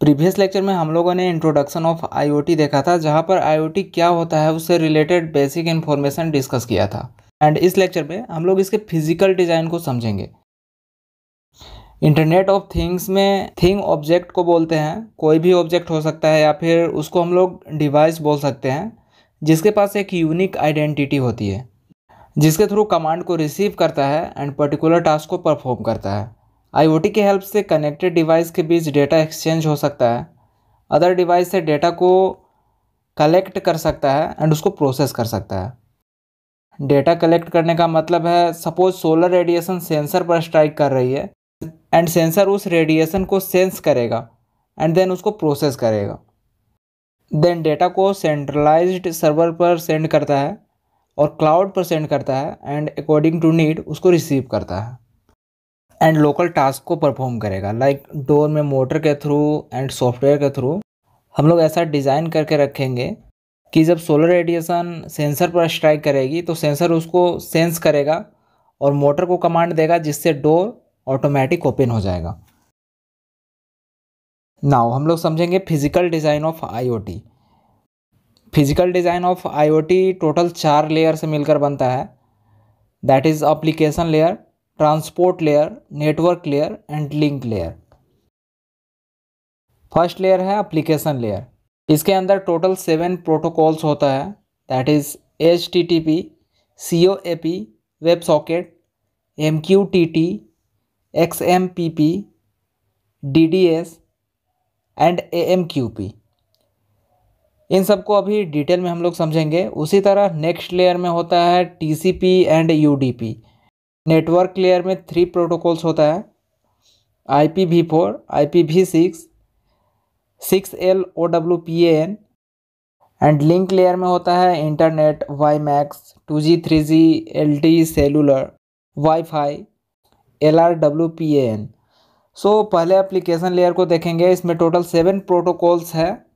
Previous lecture में हम लोगों ने इंट्रोडक्शन ऑफ आईओटी देखा था, जहां पर आईओटी क्या होता है उससे रिलेटेड बेसिक इन्फॉर्मेशन डिस्कस किया था। एंड इस लेक्चर में हम लोग इसके फिजिकल डिज़ाइन को समझेंगे। इंटरनेट ऑफ थिंग्स में थिंग ऑब्जेक्ट को बोलते हैं, कोई भी ऑब्जेक्ट हो सकता है या फिर उसको हम लोग डिवाइस बोल सकते हैं, जिसके पास एक यूनिक आइडेंटिटी होती है, जिसके थ्रू कमांड को रिसीव करता है एंड पर्टिकुलर टास्क को परफॉर्म करता है। आईओटी के हेल्प से कनेक्टेड डिवाइस के बीच डेटा एक्सचेंज हो सकता है, अदर डिवाइस से डेटा को कलेक्ट कर सकता है एंड उसको प्रोसेस कर सकता है। डेटा कलेक्ट करने का मतलब है, सपोज सोलर रेडिएशन सेंसर पर स्ट्राइक कर रही है एंड सेंसर उस रेडिएशन को सेंस करेगा एंड देन उसको प्रोसेस करेगा, देन डेटा को सेंट्रलाइज्ड सर्वर पर सेंड करता है और क्लाउड पर सेंड करता है एंड अकॉर्डिंग टू नीड उसको रिसीव करता है एंड लोकल टास्क को परफॉर्म करेगा, लाइक डोर में मोटर के थ्रू एंड सॉफ्टवेयर के थ्रू। हम लोग ऐसा डिज़ाइन करके रखेंगे कि जब सोलर रेडिएशन सेंसर पर स्ट्राइक करेगी तो सेंसर उसको सेंस करेगा और मोटर को कमांड देगा, जिससे डोर ऑटोमेटिक ओपन हो जाएगा। नाउ हम लोग समझेंगे physical design of IoT. Physical design of IoT total 4 layer से मिलकर बनता है, that is application layer, transport layer, network layer and link layer. First layer है एप्लीकेशन लेयर। इसके अंदर टोटल 7 प्रोटोकॉल्स होता है, that is HTTP, COAP, web socket, MQTT, XMPP, DDS and AMQP। इन सबको अभी डिटेल में हम लोग समझेंगे। उसी तरह नेक्स्ट लेयर में होता है TCP and UDP। Network layer में 3 प्रोटोकॉल्स होता है, IPv4, IPv6, 6LOWPAN and link layer में होता है internet, WiMAX, 2G, 3G, LTE cellular, wifi, LRWPAN। सो पहले एप्लीकेशन लेयर को देखेंगे। इसमें टोटल 7 प्रोटोकॉल्स है,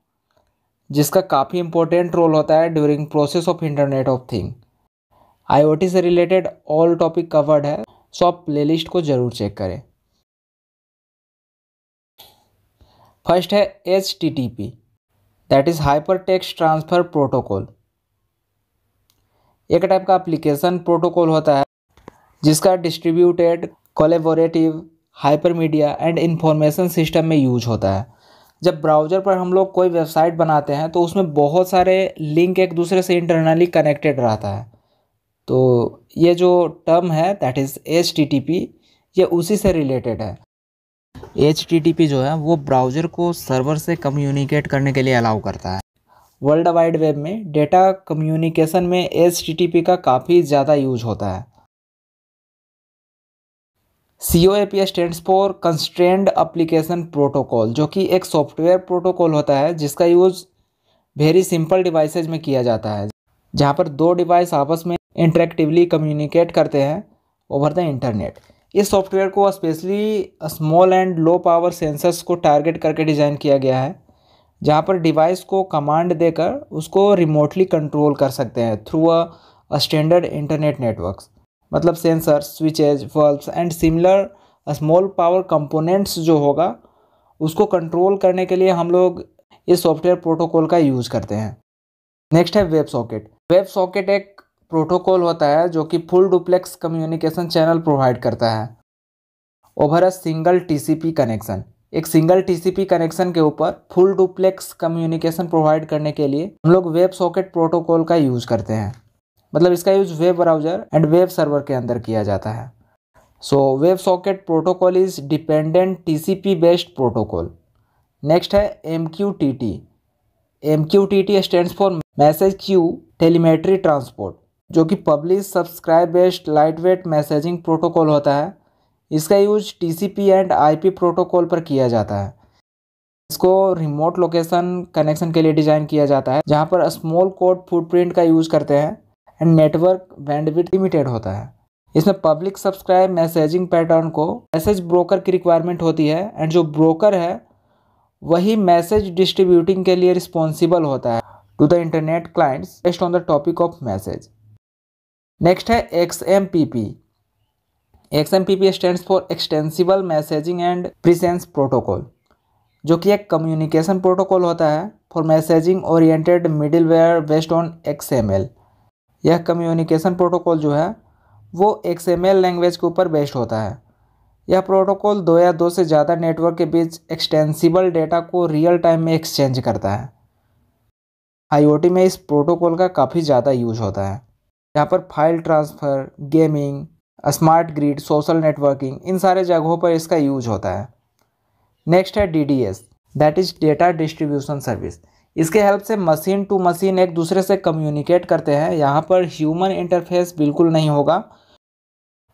जिसका काफ़ी इंपॉर्टेंट रोल होता है during process of internet of thing. IoT से रिलेटेड ऑल टॉपिक कवर्ड है, सो आप प्लेलिस्ट को ज़रूर चेक करें। फर्स्ट है HTTP, that is hyper text transfer protocol. एक टाइप का एप्लीकेशन प्रोटोकॉल होता है जिसका distributed, collaborative, hypermedia and information system में यूज होता है। जब ब्राउज़र पर हम लोग कोई वेबसाइट बनाते हैं तो उसमें बहुत सारे लिंक एक दूसरे से इंटरनली कनेक्टेड रहता है, तो ये जो टर्म है दैट इज़ HTTP, ये उसी से रिलेटेड है। HTTP जो है वो ब्राउज़र को सर्वर से कम्युनिकेट करने के लिए अलाउ करता है। वर्ल्ड वाइड वेब में डेटा कम्युनिकेशन में HTTP का काफ़ी ज़्यादा यूज होता है। COAP stands for constrained application protocol, जो कि एक सॉफ्टवेयर प्रोटोकॉल होता है जिसका यूज़ वेरी सिंपल डिवाइसेज में किया जाता है, जहाँ पर 2 डिवाइस आपस में इंटरेक्टिवली कम्युनिकेट करते हैं ओवर द इंटरनेट। इस सॉफ्टवेयर को specially small and low power sensors को टारगेट करके डिज़ाइन किया गया है, जहाँ पर डिवाइस को कमांड देकर उसको रिमोटली कंट्रोल कर सकते हैं through a standard internet networks. मतलब sensor, switches, valves and similar small power components जो होगा उसको कंट्रोल करने के लिए हम लोग इस सॉफ्टवेयर प्रोटोकॉल का यूज़ करते हैं। नेक्स्ट है वेब सॉकेट। वेब सॉकेट एक प्रोटोकॉल होता है जो कि full duplex communication channel provide करता है over a single TCP connection. एक सिंगल TCP कनेक्शन के ऊपर फुल डुप्लेक्स कम्युनिकेशन प्रोवाइड करने के लिए हम लोग वेब सॉकेट प्रोटोकॉल का यूज़ करते हैं। मतलब इसका use web browser and web server के अंदर किया जाता है। So web socket protocol is dependent TCP based protocol. Next है MQTT। MQTT stands for message queue telemetry transport, जो कि publish subscribe based lightweight messaging protocol होता है। इसका use TCP and IP protocol पर किया जाता है। इसको रिमोट लोकेशन कनेक्शन के लिए डिज़ाइन किया जाता है, जहाँ पर स्मॉल कोड फुटप्रिंट का यूज़ करते हैं एंड नेटवर्क बैंडविड्थ लिमिटेड होता है। इसमें पब्लिक सब्सक्राइब मैसेजिंग पैटर्न को मैसेज ब्रोकर की रिक्वायरमेंट होती है एंड जो ब्रोकर है वही मैसेज डिस्ट्रीब्यूटिंग के लिए रिस्पॉन्सिबल होता है to the internet clients based on the topic of message. Next है XMPP। XMPP stands for extensible messaging and presence protocol. जो कि एक कम्युनिकेशन प्रोटोकॉल होता है for messaging oriented middleware based on XML। यह कम्युनिकेशन प्रोटोकॉल जो है वो XML लैंग्वेज के ऊपर बेस्ड होता है। यह प्रोटोकॉल दो या दो से ज़्यादा नेटवर्क के बीच एक्सटेंसिबल डेटा को रियल टाइम में एक्सचेंज करता है। IoT में इस प्रोटोकॉल का काफ़ी ज़्यादा यूज होता है। यहाँ पर file transfer, gaming, smart grid, social networking, इन सारे जगहों पर इसका यूज होता है। नेक्स्ट है DDS, that is data distribution service. इसके हेल्प से मशीन टू मशीन एक दूसरे से कम्युनिकेट करते हैं। यहाँ पर ह्यूमन इंटरफेस बिल्कुल नहीं होगा,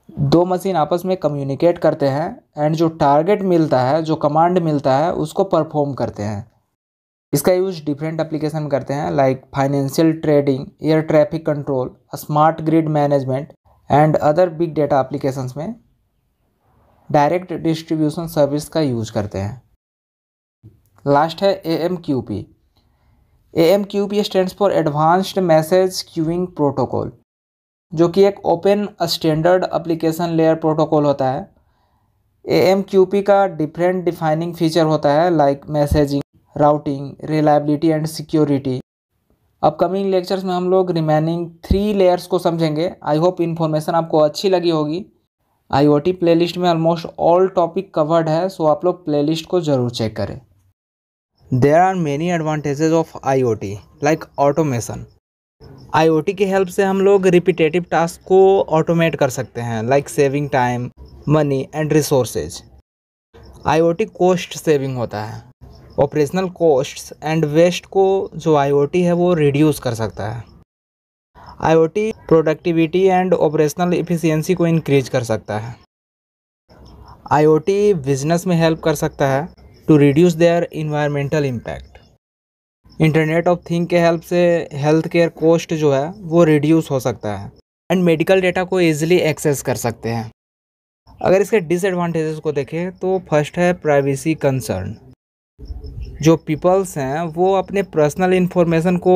दो मशीन आपस में कम्युनिकेट करते हैं एंड जो टारगेट मिलता है, जो कमांड मिलता है, उसको परफॉर्म करते हैं। इसका यूज डिफरेंट एप्लीकेशन में करते हैं like financial trading, air traffic control, smart grid management and other big data applications में डायरेक्ट डिस्ट्रीब्यूशन सर्विस का यूज करते हैं। लास्ट है AMQP। AMQP stands for advanced message queuing protocol, जो कि एक open standard application layer protocol होता है। AMQP का डिफरेंट डिफाइनिंग फीचर होता है like messaging, routing, reliability and security. Upcoming lectures में हम लोग रिमेनिंग 3 लेयर्स को समझेंगे। आई होप इन्फॉर्मेशन आपको अच्छी लगी होगी। IoT प्लेलिस्ट में ऑलमोस्ट ऑल टॉपिक कवर्ड है, सो आप लोग प्लेलिस्ट को ज़रूर चेक करें। There are many advantages of IoT like automation. IoT की हेल्प से हम लोग रिपीटेटिव टास्क को ऑटोमेट कर सकते हैं like saving time, money and resources. IoT cost saving होता है। ऑपरेशनल कॉस्ट्स एंड वेस्ट को जो IoT है वो रिड्यूस कर सकता है। IoT productivity and operational efficiency को इंक्रीज कर सकता है। IoT बिजनेस में हेल्प कर सकता है to reduce their environmental impact. Internet of thing के हेल्प से हेल्थ केयर कॉस्ट जो है वो रिड्यूस हो सकता है एंड मेडिकल डेटा को ईजिली एक्सेस कर सकते हैं। अगर इसके डिसएडवांटेजेस को देखें तो फर्स्ट है प्राइवेसी कंसर्न। जो पीपल्स हैं वो अपने पर्सनल इन्फॉर्मेशन को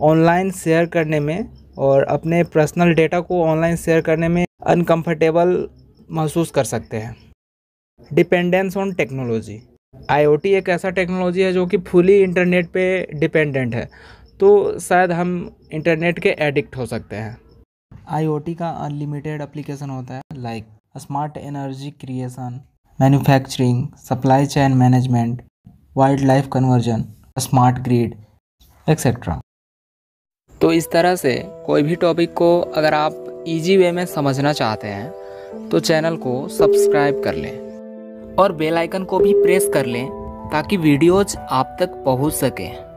ऑनलाइन शेयर करने में और अपने पर्सनल डेटा को ऑनलाइन शेयर करने में अनकंफर्टेबल महसूस कर सकते हैं। Dependence on technology. IoT एक ऐसा टेक्नोलॉजी है जो कि फुली इंटरनेट पे डिपेंडेंट है, तो शायद हम इंटरनेट के एडिक्ट हो सकते हैं। IoT का अनलिमिटेड एप्लीकेशन होता है like smart energy creation, manufacturing, supply chain management, wild life conversion, smart grid etcetera. तो इस तरह से कोई भी टॉपिक को अगर आप इजी वे में समझना चाहते हैं तो चैनल को सब्सक्राइब कर लें और बेल आइकन को भी प्रेस कर लें ताकि वीडियोज आप तक पहुंच सकें।